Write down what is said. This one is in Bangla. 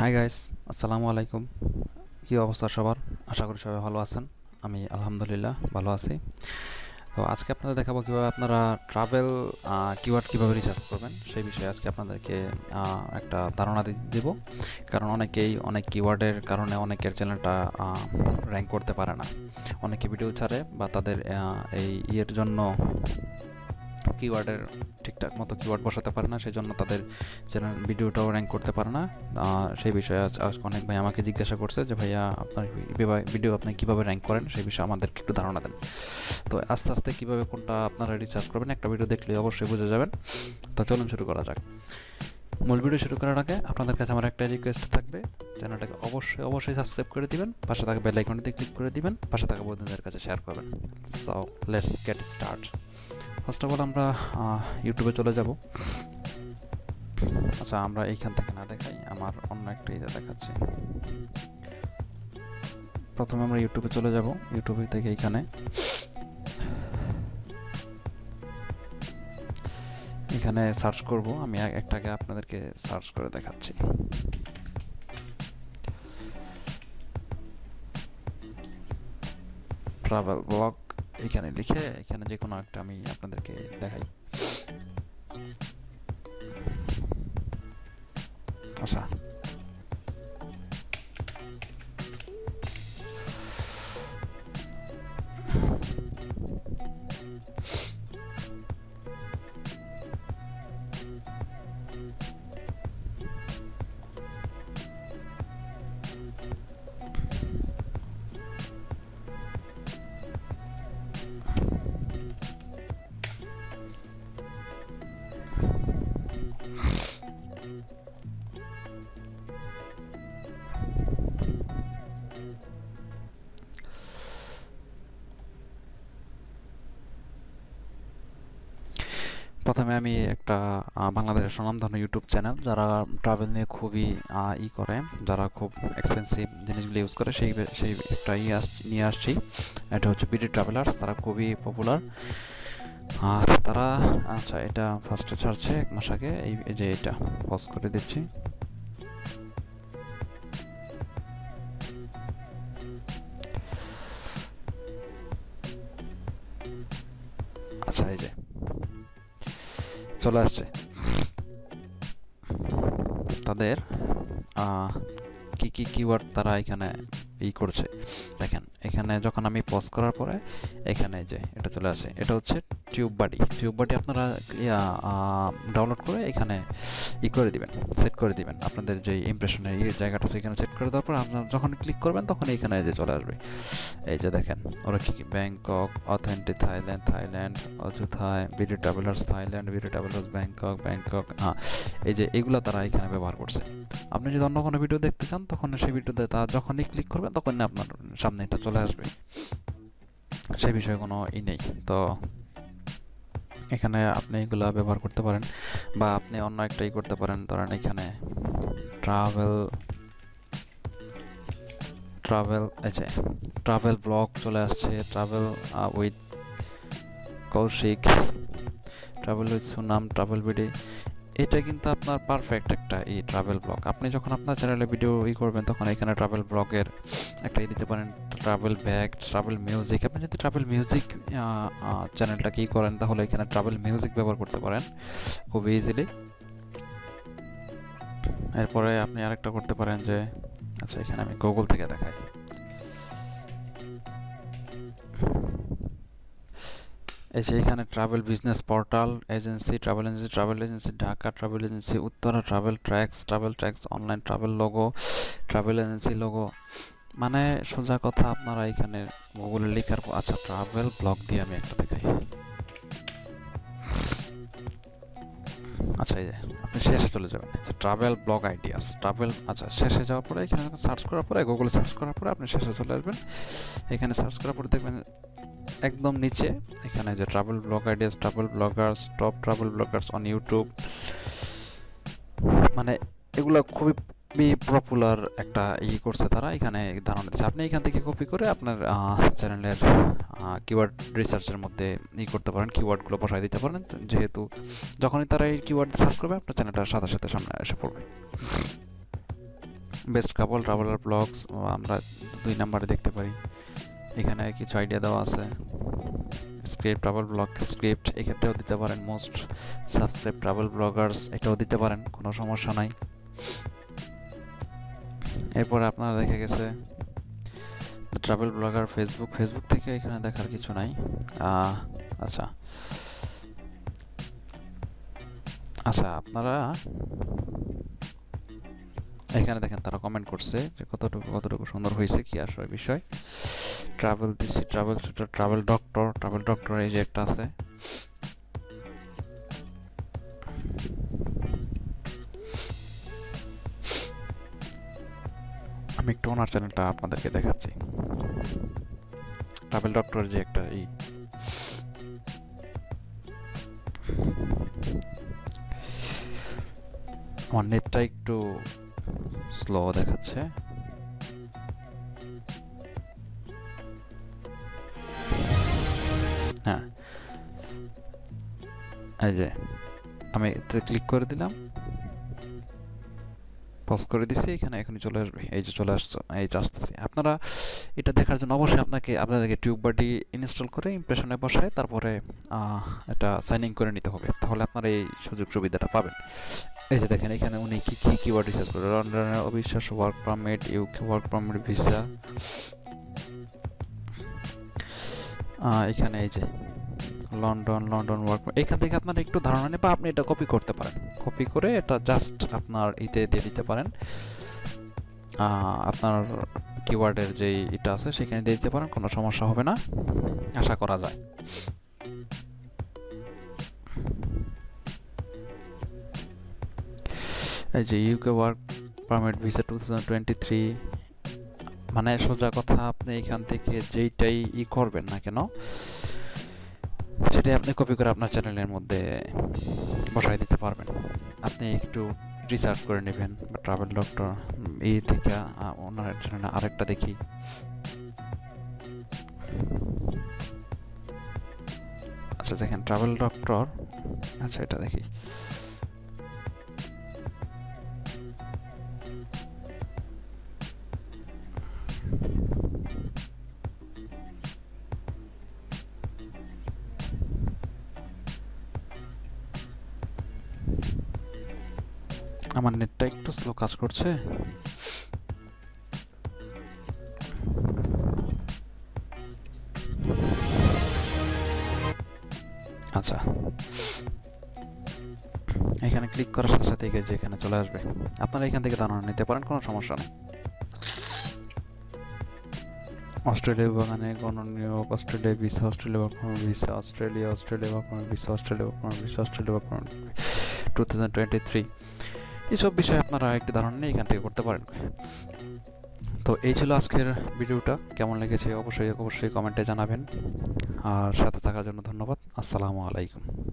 হাই গাইস, আসসালামু আলাইকুম। কী অবস্থা সবার? আশা করি সবাই ভালো আছেন। আমি আলহামদুলিল্লাহ ভালো আছি। তো আজকে আপনাদের দেখাবো কীভাবে আপনারা ট্রাভেল কিওয়ার্ড কীভাবে রিসার্চ করবেন সেই বিষয়ে আজকে আপনাদেরকে একটা ধারণা দেব। কারণ অনেকেই অনেক কিওয়ার্ডের কারণে অনেকের চ্যানেলটা র্যাঙ্ক করতে পারে না। অনেকে ভিডিও ছাড়ে বা তাদের এই ইয়ের জন্য কিওয়ার্ডের ঠিকঠাক মতো কিওয়ার্ড বসাতে পারে না, সেই জন্য তাদের চ্যানেল ভিডিওটাও র্যাঙ্ক করতে পারে না। সেই বিষয়ে অনেক ভাই আমাকে জিজ্ঞাসা করছে যে ভাইয়া আপনার ভিডিও আপনি কীভাবে র্যাঙ্ক করেন সেই বিষয়ে আমাদেরকে একটু ধারণা দেন। তো আস্তে আস্তে কীভাবে কোনটা আপনারা রিসার্চ করবেন একটা ভিডিও দেখলে অবশ্যই বুঝে যাবেন। তো চলুন শুরু করা যাক। মূল ভিডিও শুরু করার আগে আপনাদের কাছে আমার একটা রিকোয়েস্ট থাকবে, চ্যানেলটাকে অবশ্যই সাবস্ক্রাইব করে দিবেন, পাশে থাকা বেল আইকনটিতে ক্লিক করে দিবেন, পাশে থাকা বন্ধুদের কাছে শেয়ার করবেন। So let's get start. First of all আমরা ইউটিউবে চলে যাব। আচ্ছা, আমরা এইখান থেকে না দেখাই, আমার অন্য একটা ইয়ে দেখাচ্ছি। প্রথমে আমরা ইউটিউবে চলে যাব। ইউটিউবে থেকে এখানে সার্চ করব। আমি একটাকে আপনাদেরকে সার্চ করে দেখাচ্ছি। ট্রাভেল ব্লগ এখানে লিখে এখানে যে কোনো একটা আমি আপনাদেরকে দেখাই। আচ্ছা, প্রথমে আমি একটা বাংলাদেশের স্বনামধন্য ইউটিউব চ্যানেল যারা ট্রাভেল নিয়ে খুবই করে, যারা খুব এক্সপেন্সিভ জিনিসগুলো ইউজ করে সেই একটা নিয়ে আসছি। এটা হচ্ছে বিডি ট্রাভেলার্স। তারা খুবই পপুলার। আর তারা আচ্ছা, এটা ফার্স্টে ছাড়ছে 1 মাস আগে। এই যে এটা পজ করে দিচ্ছি। আচ্ছা, এই যে চলে আসছে তাদের কি কি কিওয়ার্ড তারা এখানে করছে। দেখেন, এখানে যখন আমি পজ করার পরে এখানে যে এটা চলে আসে, এটা হচ্ছে টিউব বাডি আপনারা ডাউনলোড করে এখানে করে দিবেন, সেট করে দিবেন। আপনাদের যে ইমপ্রেশনের জায়গাটা সেখানে সেট করে দেওয়ার পর আপনারা যখন ক্লিক করবেন তখন এখানে যে চলে আসবে। এই যে দেখেন ওরা কি ব্যাংকক, অথেন্টিক থাইল্যান্ড, অযথায় BD travellers Thailand, BD travellers Bangkok. এই যে এগুলো তারা এখানে ব্যবহার করছে। আপনি যদি অন্য কোনো ভিডিও দেখতে চান তখন সেই ভিডিওতে তা যখনই ক্লিক করবেন তখনই আপনার সামনে এটা চলে আসবে। সে বিষয়ে কোনো নেই। তো এখানে আপনি এগুলো ব্যবহার করতে পারেন বা আপনি অন্য একটাই করতে পারেন। ধরেন এখানে ট্রাভেল ব্লগ চলে আসছে, travel with Koushik, travel with Sunam, travel BD. এটা কিন্তু আপনার পারফেক্ট একটা ট্রাভেল ব্লগ। আপনি যখন আপনার চ্যানেলে ভিডিও করবেন তখন এখানে ট্রাভেল ব্লগের একটা দিতে পারেন, ট্রাভেল ব্যাগ, ট্রাভেল মিউজিক। আপনি যদি ট্রাভেল মিউজিক চ্যানেলটা করেন তাহলে এখানে ট্রাভেল মিউজিক ব্যবহার করতে পারেন খুব ইজিলি। এরপরে আপনি আরেকটা করতে পারেন যে আচ্ছা, এখানে আমি গুগল থেকে দেখাই। এই যে এখানে travel business portal agency, travel agency Dhaka, travel agency Uttara, travel tracts online, travel logo, travel agency logo. মানে সোজা কথা আপনারা এখানে গুগলে লেখার আচ্ছা, ট্রাভেল ব্লগ দিয়ে আমি একটা দেখাই। আচ্ছা, এই যে আপনি শেষে চলে যাবেন, আচ্ছা ট্রাভেল ব্লগ আইডিয়াস, আচ্ছা শেষে যাওয়ার পরে এখানে সার্চ করার পরে গুগলে সার্চ করার পরে আপনি শেষে চলে আসবেন। এখানে সার্চ করার পরে দেখবেন একদম নিচে এখানে যে travel blog ideas, travel Bloggers, top travel Bloggers on YouTube. মানে এগুলো খুবই পপুলার একটা করছে তারা, এখানে ধারণা দিচ্ছে। আপনি এখান থেকে কপি করে আপনার চ্যানেলের কিওয়ার্ড রিসার্চের মধ্যে করতে পারেন, কিওয়ার্ডগুলো বসাই দিতে পারেন। যেহেতু যখনই তারা এই কিওয়ার্ড সার্চ করবে আপনার চ্যানেলটার সাথে সাথে সামনে এসে পড়বে। বেস্ট কাপল ট্রাভেলার ব্লগস আমরা 2 নম্বরে দেখতে পারি। এখানে কিছু আইডিয়া দেওয়া আছে। স্ক্রিপ্ট ট্রাভেল ব্লগ স্ক্রিপ্ট এক্ষেত্রেও দিতে পারেন। মোস্ট সাবস্ক্রাইব ট্রাভেল ব্লগার্স এটাও দিতে পারেন, কোনো সমস্যা নাই। এরপরে আপনারা দেখা গেছে ট্রাভেল ব্লগার ফেসবুক থেকে এখানে দেখার কিছু নাই। আচ্ছা আচ্ছা আপনারা এখানে দেখেন তারা কমেন্ট করছে যে কতটুকু সুন্দর হয়েছে, কি আসলে বিষয়। ট্রাভেল দিছি, ট্রাভেল শুটার, ট্রাভেল ডক্টর এই যে একটা আছে। আমি একটু ওনার চ্যানেলটা আপনাদেরকে দেখাচ্ছি। ট্রাভেল ডক্টর যে একটা আমার নেটটা একটু স্লো দেখাচ্ছে। হ্যাঁ, এই যে আমি এতে ক্লিক করে দিলাম, পজ করে দিছি, এখানে এখনই চলে আসবে। এই যে চলে আসছে, এই যে আসতেছি। আপনারা এটা দেখার জন্য অবশ্যই আপনাদেরকে টিউববারটি ইনস্টল করে ইমপ্রেশনে বসায় তারপরে এটা সাইন ইন করে নিতে হবে, তাহলে আপনারা এই সুযোগ সুবিধাটা পাবেন। এই যে দেখেন এখানে উনি কি কিওয়ার্ড রিসার্চ করে, লন্ডনের অবিশ্বাস্য work permit, UK work permit visa. এখানে এই যে লন্ডন ওয়ার্ক, এখান থেকে আপনার একটু ধারণা নেই, বা আপনি এটা কপি করতে পারেন। কপি করে এটা জাস্ট আপনার দিয়ে দিতে পারেন। আপনার কিওয়ার্ডের যে এটা আছে সেখানে দিয়ে দিতে পারেন, কোনো সমস্যা হবে না আশা করা যায়। এই যে ইউকে ওয়ার্ক পারমিট ভিসা 2023, মানে সোজা কথা আপনি এখান থেকে যেইটাই করবেন না কেন সেটাই আপনি কপি করে আপনার চ্যানেলের মধ্যে বসাই দিতে পারবেন। আপনি একটু রিসার্চ করে নেবেন। বা ট্রাভেল ডক্টর এই থেকে ওনার চ্যানেলে আরেকটা দেখি। আচ্ছা দেখেন ট্রাভেল ডক্টর, আচ্ছা এটা দেখি। আমার নেটটা একটু স্লো কাজ করছে। আচ্ছা এখানে ক্লিক করার সাথে সাথে যে এখানে চলে আসবে, আপনারা এখান থেকে ধারণা নিতে পারেন, কোনো সমস্যা নেই। অস্ট্রেলিয়া বাগানে গণনীয়, Australia visa, Australia work permit visa, Australia work permit visa, Australia work permit visa, Australia work permit 2023, এইসব বিষয়ে আপনারা একটু ধারণা নিয়ে এখান থেকে করতে পারেন। তো এই ছিল আজকের ভিডিওটা, কেমন লেগেছে অবশ্যই কমেন্টে জানাবেন। আর সাথে থাকার জন্য ধন্যবাদ। আসসালামু আলাইকুম।